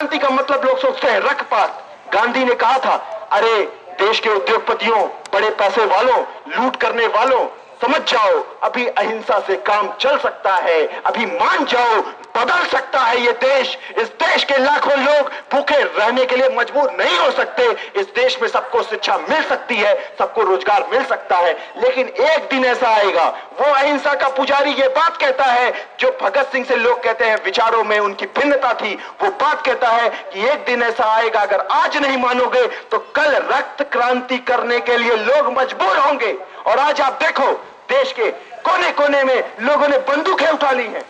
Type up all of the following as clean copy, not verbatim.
क्रांति का मतलब लोग सोचते हैं रखपात। गांधी ने कहा था, अरे देश के उद्योगपतियों, बड़े पैसे वालों, लूट करने वालों, समझ जाओ अभी अहिंसा से काम चल सकता है, अभी मान जाओ बदल सकता है ये देश। इस देश के लाखों लोग भूखे रहने के लिए मजबूर नहीं हो सकते। इस देश में सबको शिक्षा मिल सकती है, सबको रोजगार मिल सकता है। लेकिन एक दिन ऐसा आएगा, वो अहिंसा का पुजारी ये बात कहता है जो भगत सिंह से लोग कहते हैं विचारों में उनकी भिन्नता थी, वो बात कहता है कि एक दिन ऐसा आएगा, अगर आज नहीं मानोगे तो कल रक्त क्रांति करने के लिए लोग मजबूर होंगे। और आज आप देखो देश के कोने कोने में लोगों ने बंदूकें उठा ली हैं,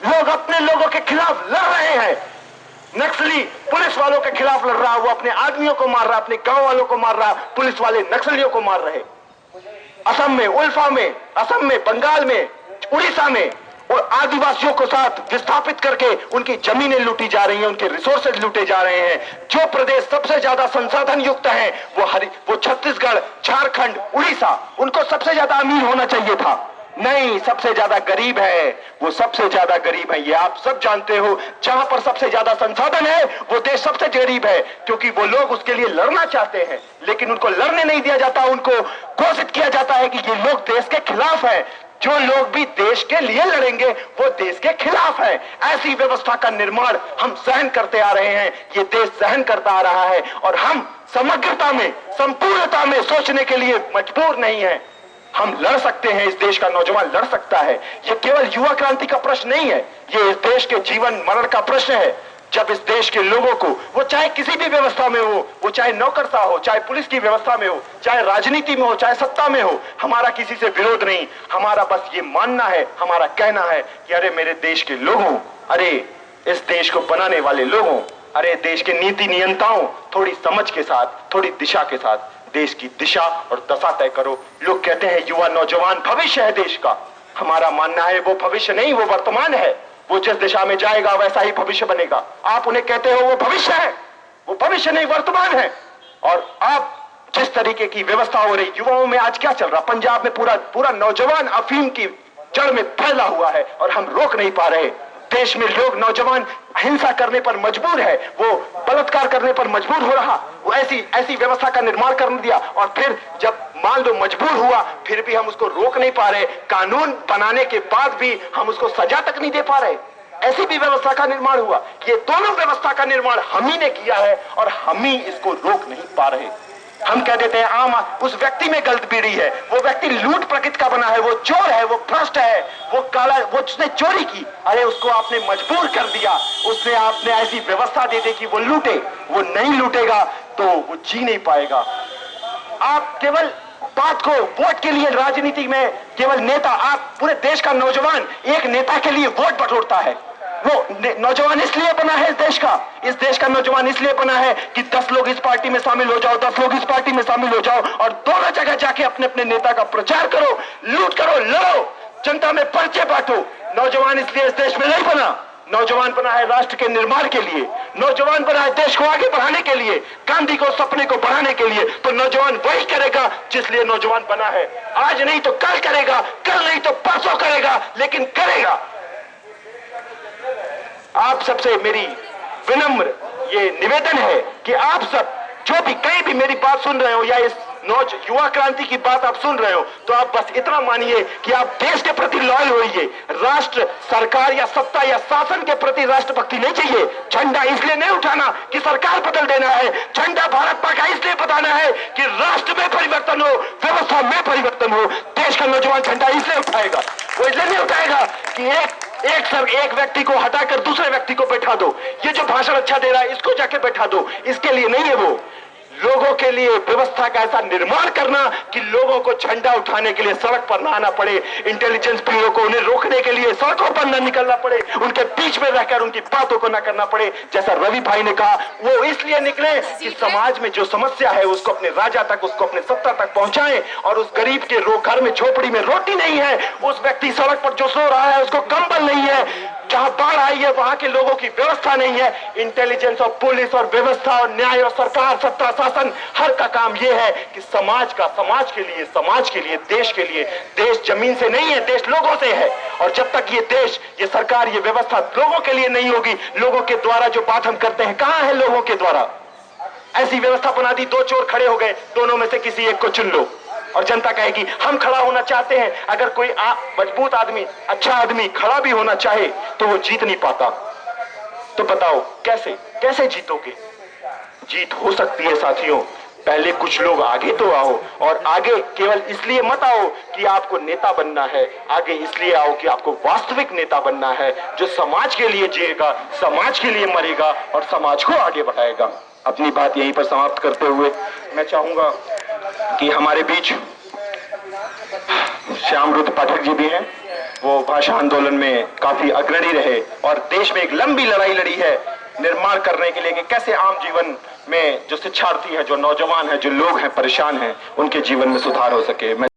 लोग अपने लोगों के खिलाफ लड़ रहे हैं। नक्सली पुलिस वालों के खिलाफ लड़ रहा है, वो अपने आदमियों को मार रहा है, अपने गांव वालों को मार रहा है, पुलिस वाले नक्सलियों को मार रहे। असम में, उल्फा में, असम में, बंगाल में, उड़ीसा में और आदिवासियों को साथ विस्थापित करके उनकी जमीनें लूटी जा रही हैं, उनके रिसोर्सेज लूटे जा रहे हैं। जो प्रदेश सबसे ज्यादा संसाधन युक्त है वो छत्तीसगढ़, झारखंड, उड़ीसा, उनको सबसे ज्यादा अमीर होना चाहिए था। नहीं, सबसे ज्यादा गरीब है, वो सबसे ज्यादा गरीब है, ये आप सब जानते हो। जहां पर सबसे ज्यादा संसाधन है वो देश सबसे गरीब है, क्योंकि वो लोग उसके लिए लड़ना चाहते हैं लेकिन उनको लड़ने नहीं दिया जाता। उनको घोषित किया जाता है कि ये लोग देश के खिलाफ है, जो लोग भी देश के लिए लड़ेंगे वो देश के खिलाफ है। ऐसी व्यवस्था का निर्माण हम सहन करते आ रहे हैं, ये देश सहन करता आ रहा है और हम समग्रता में, संपूर्णता में सोचने के लिए मजबूर नहीं है। हम लड़ सकते हैं, इस देश का नौजवान लड़ सकता है। ये केवल युवा क्रांति का प्रश्न नहीं है, ये इस देश के जीवन मरण का प्रश्न है। जब इस देश के लोगों को, वो चाहे किसी भी व्यवस्था में हो, वो चाहे नौकरशाह हो, चाहे पुलिस की व्यवस्था में हो, चाहे राजनीति में हो, चाहे सत्ता में हो, हमारा किसी से विरोध नहीं, हमारा बस ये मानना है, हमारा कहना है कि अरे मेरे देश के लोगों, अरे इस देश को बनाने वाले लोगों, अरे देश के नीति नियंताओं, थोड़ी समझ के साथ, थोड़ी दिशा के साथ देश की दिशा और दशा तय करो। लोग कहते हैं युवा नौजवान भविष्य है देश का, हमारा मानना है वो भविष्य नहीं, वो वर्तमान है। वो जिस दिशा में जाएगा वैसा ही भविष्य बनेगा। आप उन्हें कहते हो वो भविष्य है, वो भविष्य नहीं वर्तमान है। और आप जिस तरीके की व्यवस्था हो रही, युवाओं में आज क्या चल रहा, पंजाब में पूरा नौजवान अफीम की जड़ में फैला हुआ है और हम रोक नहीं पा रहे। देश में लोग, नौजवान हिंसा करने पर मजबूर है, वो बलात्कार करने पर मजबूर हो रहा, वो ऐसी व्यवस्था का निर्माण कर दिया और फिर जब मान लो मजबूर हुआ फिर भी हम उसको रोक नहीं पा रहे। कानून बनाने के बाद भी हम उसको सजा तक नहीं दे पा रहे। ऐसी भी व्यवस्था का निर्माण हुआ। ये दोनों व्यवस्था का निर्माण हम ही ने किया है और हम ही इसको रोक नहीं पा रहे। हम कह देते हैं आम उस व्यक्ति में गलत पीढ़ी है, वो व्यक्ति लूट प्रकृति का बना है, वो चोर है, वो भ्रष्ट है, वो काला, वो उसने चोरी की, अरे उसको आपने मजबूर कर दिया, उसने आपने ऐसी व्यवस्था दे दी कि वो लूटे। वो नहीं लूटेगा तो वो जी नहीं पाएगा। आप केवल बात को वोट के लिए, राजनीति में केवल नेता, आप पूरे देश का नौजवान एक नेता के लिए वोट बटोरता है। वो नौजवान इसलिए बना है इस देश का नौजवान इसलिए बना है कि 10 लोग इस पार्टी में शामिल हो जाओ, 10 लोग इस पार्टी में शामिल हो जाओ और दोनों जगह जाके अपने अपने नेता का प्रचार करो, लूट करो, लड़ो, जनता में पर्चे बांटो। नौजवान इसलिए इस देश में नहीं बना, नौजवान बना है राष्ट्र के निर्माण के लिए, नौजवान बना है देश को आगे बढ़ाने के लिए, गांधी को सपने को बढ़ाने के लिए। तो नौजवान वही करेगा जिसलिए नौजवान बना है। आज नहीं तो कल करेगा, कल नहीं तो परसों करेगा, लेकिन करेगा। आप सबसे मेरी विनम्र ये निवेदन है कि आप सब जो भी कहीं भी मेरी बात सुन रहे हो या इस युवा क्रांति की बात आप सुन रहे हो, तो आप बस इतना मानिए कि आप देश के प्रति लॉयल होइए। राष्ट्र, सरकार या सत्ता या शासन के प्रति राष्ट्रभक्ति नहीं चाहिए। झंडा इसलिए नहीं उठाना कि सरकार बदल देना है, झंडा भारत मां का इसलिए बताना है कि राष्ट्र में परिवर्तन हो, व्यवस्था में परिवर्तन हो। देश का नौजवान झंडा इसलिए उठाएगा, वो इसलिए नहीं उठाएगा कि एक व्यक्ति को हटाकर दूसरे व्यक्ति को बैठा दो, ये जो भाषण अच्छा दे रहा है इसको जाके बैठा दो, इसके लिए नहीं है। वो लोगों के लिए व्यवस्था का ऐसा निर्माण करना कि लोगों को झंडा उठाने के लिए सड़क पर ना आना पड़े, इंटेलिजेंस ब्यूरो को उन्हें रोकने के लिए सड़कों पर न निकलना पड़े, उनके बीच में रहकर उनकी बातों को ना करना पड़े। जैसा रवि भाई ने कहा, वो इसलिए निकले कि समाज में जो समस्या है उसको अपने राजा तक, उसको अपने सत्ता तक पहुंचाएं और उस गरीब के घर में झोपड़ी में रोटी नहीं है, उस व्यक्ति सड़क पर जो सो रहा है उसको कंबल नहीं है, जहां बाढ़ आई है वहां के लोगों की व्यवस्था नहीं है। इंटेलिजेंस और पुलिस और व्यवस्था और न्याय और सरकार, सत्ता, शासन, हर का काम यह है कि समाज के लिए, देश के लिए। देश जमीन से नहीं है, देश लोगों से है। और जब तक ये देश, ये सरकार, ये व्यवस्था लोगों के लिए नहीं होगी, लोगों के द्वारा जो बात हम करते हैं, कहां है लोगों के द्वारा? ऐसी व्यवस्था बना दी, दो चोर खड़े हो गए, दोनों में से किसी एक को चुन लो और जनता कहेगी हम खड़ा होना चाहते हैं। अगर कोई मजबूत आदमी, अच्छा आदमी खड़ा भी होना चाहे तो वो जीत नहीं पाता। तो बताओ कैसे जीतोगे? जीत हो सकती है साथियों, पहले कुछ लोग आगे तो आओ। और आगे केवल इसलिए मत आओ कि आपको नेता बनना है, आगे इसलिए आओ कि आपको वास्तविक नेता बनना है, जो समाज के लिए जिएगा, समाज के लिए मरेगा और समाज को आगे बढ़ाएगा। अपनी बात यहीं पर समाप्त करते हुए मैं चाहूंगा कि हमारे बीच श्यामरुद्र पाठक जी भी हैं। वो भाषा आंदोलन में काफी अग्रणी रहे और देश में एक लंबी लड़ाई लड़ी है निर्माण करने के लिए कि कैसे आम जीवन में जो शिक्षार्थी हैं, जो नौजवान हैं, जो लोग हैं, परेशान हैं, उनके जीवन में सुधार हो सके।